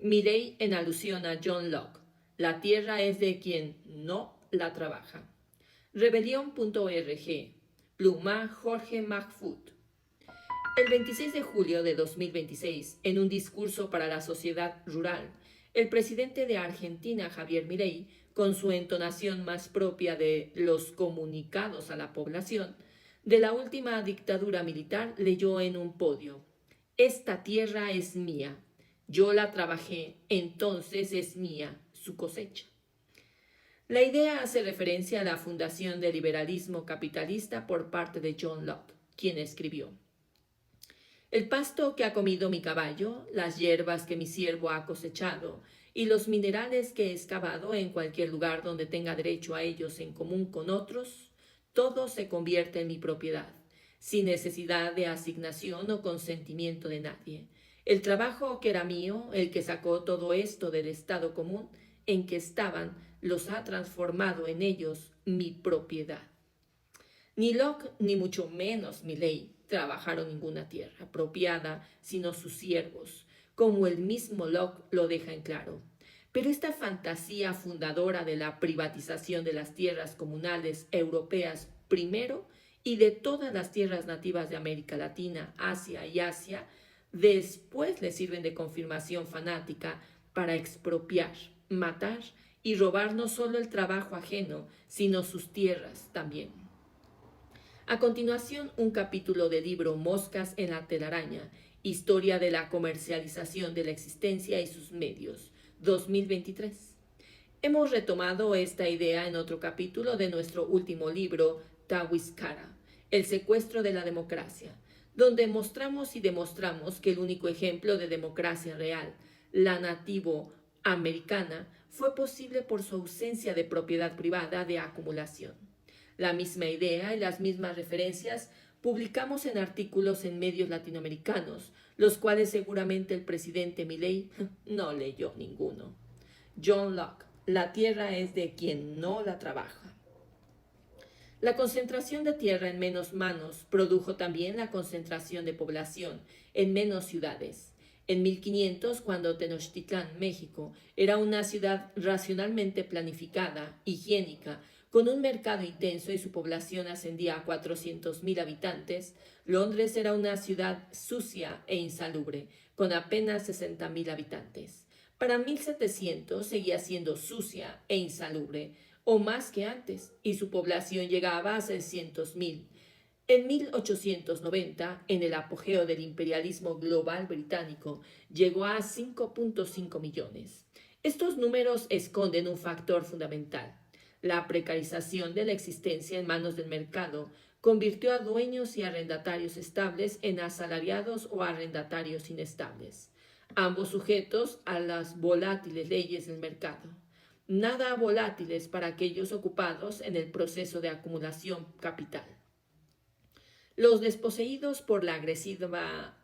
Milley en alusión a John Locke. La tierra es de quien no la trabaja. Rebelión.org. Pluma Jorge Mahfoud. El 26 de julio de 2026, en un discurso para la sociedad rural, el presidente de Argentina, Javier Milei, con su entonación más propia de los comunicados a la población, de la última dictadura militar, leyó en un podio: «Esta tierra es mía. Yo la trabajé, entonces es mía su cosecha». La idea hace referencia a la fundación del liberalismo capitalista por parte de John Locke, quien escribió: «El pasto que ha comido mi caballo, las hierbas que mi siervo ha cosechado y los minerales que he excavado en cualquier lugar donde tenga derecho a ellos en común con otros, todo se convierte en mi propiedad, sin necesidad de asignación o consentimiento de nadie. El trabajo que era mío, el que sacó todo esto del estado común en que estaban, los ha transformado en ellos mi propiedad». Ni Locke, ni mucho menos Milley, trabajaron ninguna tierra apropiada, sino sus siervos, como el mismo Locke lo deja en claro. Pero esta fantasía fundadora de la privatización de las tierras comunales europeas primero y de todas las tierras nativas de América Latina, Asia y Asia, después le sirven de confirmación fanática para expropiar, matar y robar no solo el trabajo ajeno, sino sus tierras también. A continuación, un capítulo del libro Moscas en la telaraña, Historia de la comercialización de la existencia y sus medios, 2023. Hemos retomado esta idea en otro capítulo de nuestro último libro, Tawiskara, El secuestro de la democracia, donde mostramos y demostramos que el único ejemplo de democracia real, la nativo americana, fue posible por su ausencia de propiedad privada de acumulación. La misma idea y las mismas referencias publicamos en artículos en medios latinoamericanos, los cuales seguramente el presidente Milei no leyó ninguno. John Locke: la tierra es de quien no la trabaja. La concentración de tierra en menos manos produjo también la concentración de población en menos ciudades. En 1500, cuando Tenochtitlán, México, era una ciudad racionalmente planificada, higiénica, con un mercado intenso y su población ascendía a 400.000 habitantes, Londres era una ciudad sucia e insalubre, con apenas 60.000 habitantes. Para 1700 seguía siendo sucia e insalubre, o más que antes, y su población llegaba a 600.000. En 1890, en el apogeo del imperialismo global británico, llegó a 5.5 millones. Estos números esconden un factor fundamental. La precarización de la existencia en manos del mercado convirtió a dueños y arrendatarios estables en asalariados o arrendatarios inestables, ambos sujetos a las volátiles leyes del mercado. Nada volátiles para aquellos ocupados en el proceso de acumulación capital. Los desposeídos por la agresiva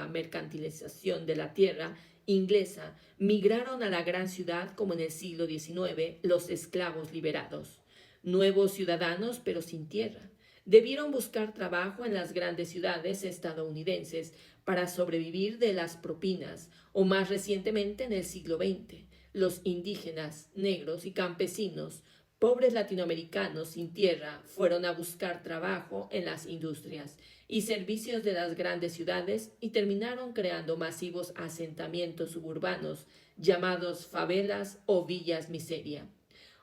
mercantilización de la tierra inglesa migraron a la gran ciudad como en el siglo XIX los esclavos liberados. Nuevos ciudadanos pero sin tierra. Debieron buscar trabajo en las grandes ciudades estadounidenses para sobrevivir de las propinas, o más recientemente en el siglo XX, los indígenas, negros y campesinos, pobres latinoamericanos sin tierra, fueron a buscar trabajo en las industrias y servicios de las grandes ciudades y terminaron creando masivos asentamientos suburbanos llamados favelas o villas miseria.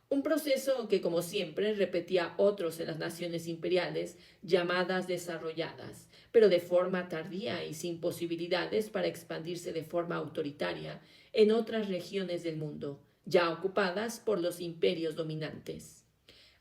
Un proceso que, como siempre, repetía otros en las naciones imperiales llamadas desarrolladas, pero de forma tardía y sin posibilidades para expandirse de forma autoritaria en otras regiones del mundo, ya ocupadas por los imperios dominantes.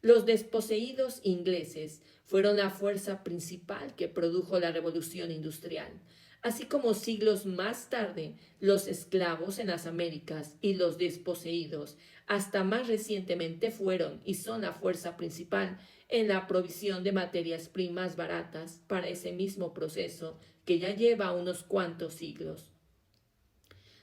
Los desposeídos ingleses fueron la fuerza principal que produjo la revolución industrial, así como siglos más tarde los esclavos en las Américas y los desposeídos, hasta más recientemente, fueron y son la fuerza principal en la provisión de materias primas baratas para ese mismo proceso que ya lleva unos cuantos siglos.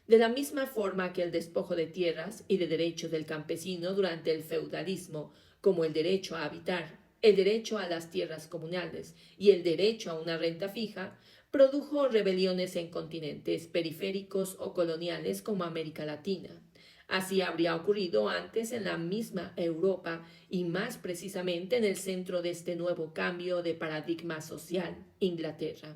De la misma forma que el despojo de tierras y de derechos del campesino durante el feudalismo, como el derecho a habitar, el derecho a las tierras comunales y el derecho a una renta fija, produjo rebeliones en continentes periféricos o coloniales como América Latina. Así habría ocurrido antes en la misma Europa y más precisamente en el centro de este nuevo cambio de paradigma social, Inglaterra.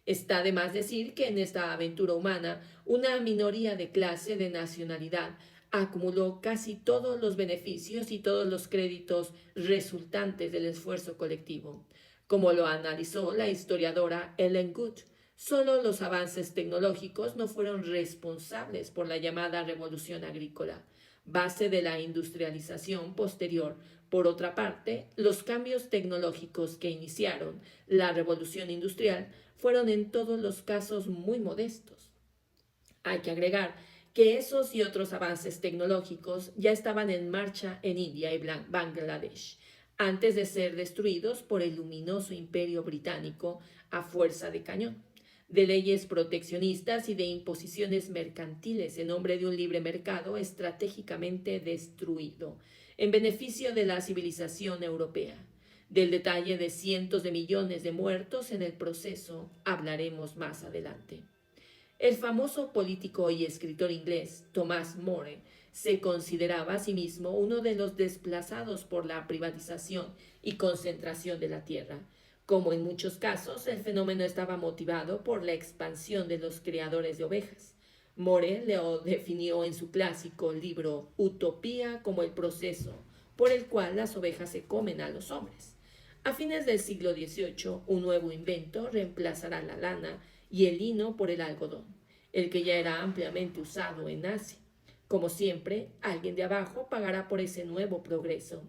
Está de más decir que en esta aventura humana una minoría de clase de nacionalidad acumuló casi todos los beneficios y todos los créditos resultantes del esfuerzo colectivo. Como lo analizó la historiadora Ellen Good, solo los avances tecnológicos no fueron responsables por la llamada revolución agrícola, base de la industrialización posterior. Por otra parte, los cambios tecnológicos que iniciaron la revolución industrial fueron en todos los casos muy modestos. Hay que agregar que esos y otros avances tecnológicos ya estaban en marcha en India y Bangladesh, antes de ser destruidos por el luminoso imperio británico a fuerza de cañón, de leyes proteccionistas y de imposiciones mercantiles en nombre de un libre mercado estratégicamente destruido, en beneficio de la civilización europea. Del detalle de cientos de millones de muertos en el proceso hablaremos más adelante. El famoso político y escritor inglés Thomas More se consideraba a sí mismo uno de los desplazados por la privatización y concentración de la tierra. Como en muchos casos, el fenómeno estaba motivado por la expansión de los criadores de ovejas. More lo definió en su clásico libro Utopía como el proceso por el cual las ovejas se comen a los hombres. A fines del siglo XVIII, un nuevo invento reemplazará la lana y el lino por el algodón, el que ya era ampliamente usado en Asia. Como siempre, alguien de abajo pagará por ese nuevo progreso.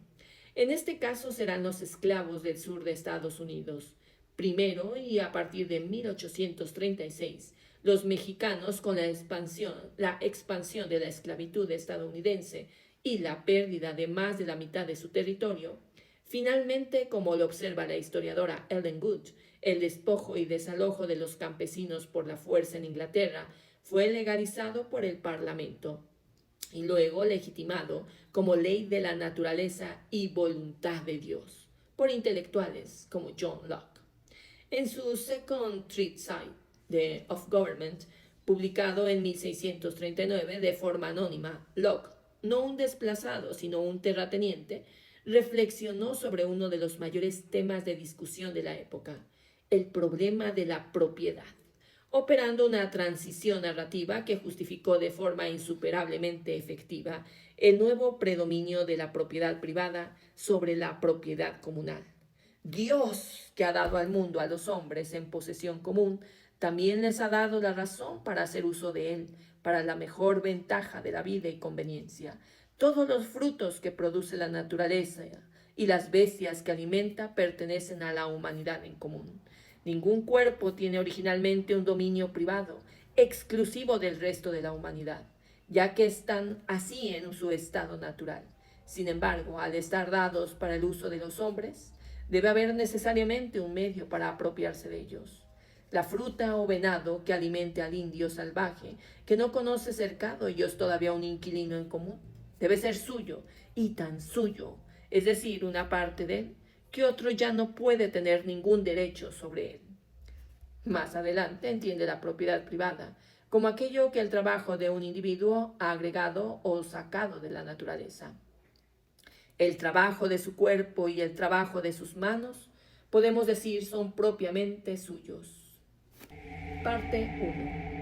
En este caso serán los esclavos del sur de Estados Unidos. Primero, y a partir de 1836, los mexicanos, con la expansión de la esclavitud estadounidense y la pérdida de más de la mitad de su territorio. Finalmente, como lo observa la historiadora Ellen Good, el despojo y desalojo de los campesinos por la fuerza en Inglaterra fue legalizado por el Parlamento y luego legitimado como ley de la naturaleza y voluntad de Dios por intelectuales como John Locke. En su Second Treatise of Government, publicado en 1639 de forma anónima, Locke, no un desplazado sino un terrateniente, reflexionó sobre uno de los mayores temas de discusión de la época, el problema de la propiedad, operando una transición narrativa que justificó de forma insuperablemente efectiva el nuevo predominio de la propiedad privada sobre la propiedad comunal. Dios, que ha dado al mundo a los hombres en posesión común, también les ha dado la razón para hacer uso de él, para la mejor ventaja de la vida y conveniencia. Todos los frutos que produce la naturaleza y las bestias que alimenta pertenecen a la humanidad en común. Ningún cuerpo tiene originalmente un dominio privado, exclusivo del resto de la humanidad, ya que están así en su estado natural. Sin embargo, al estar dados para el uso de los hombres, debe haber necesariamente un medio para apropiarse de ellos. La fruta o venado que alimente al indio salvaje, que no conoce cercado y es todavía un inquilino en común, debe ser suyo, y tan suyo, es decir, una parte de él, que otro ya no puede tener ningún derecho sobre él. Más adelante entiende la propiedad privada como aquello que el trabajo de un individuo ha agregado o sacado de la naturaleza. El trabajo de su cuerpo y el trabajo de sus manos, podemos decir, son propiamente suyos. Parte 1.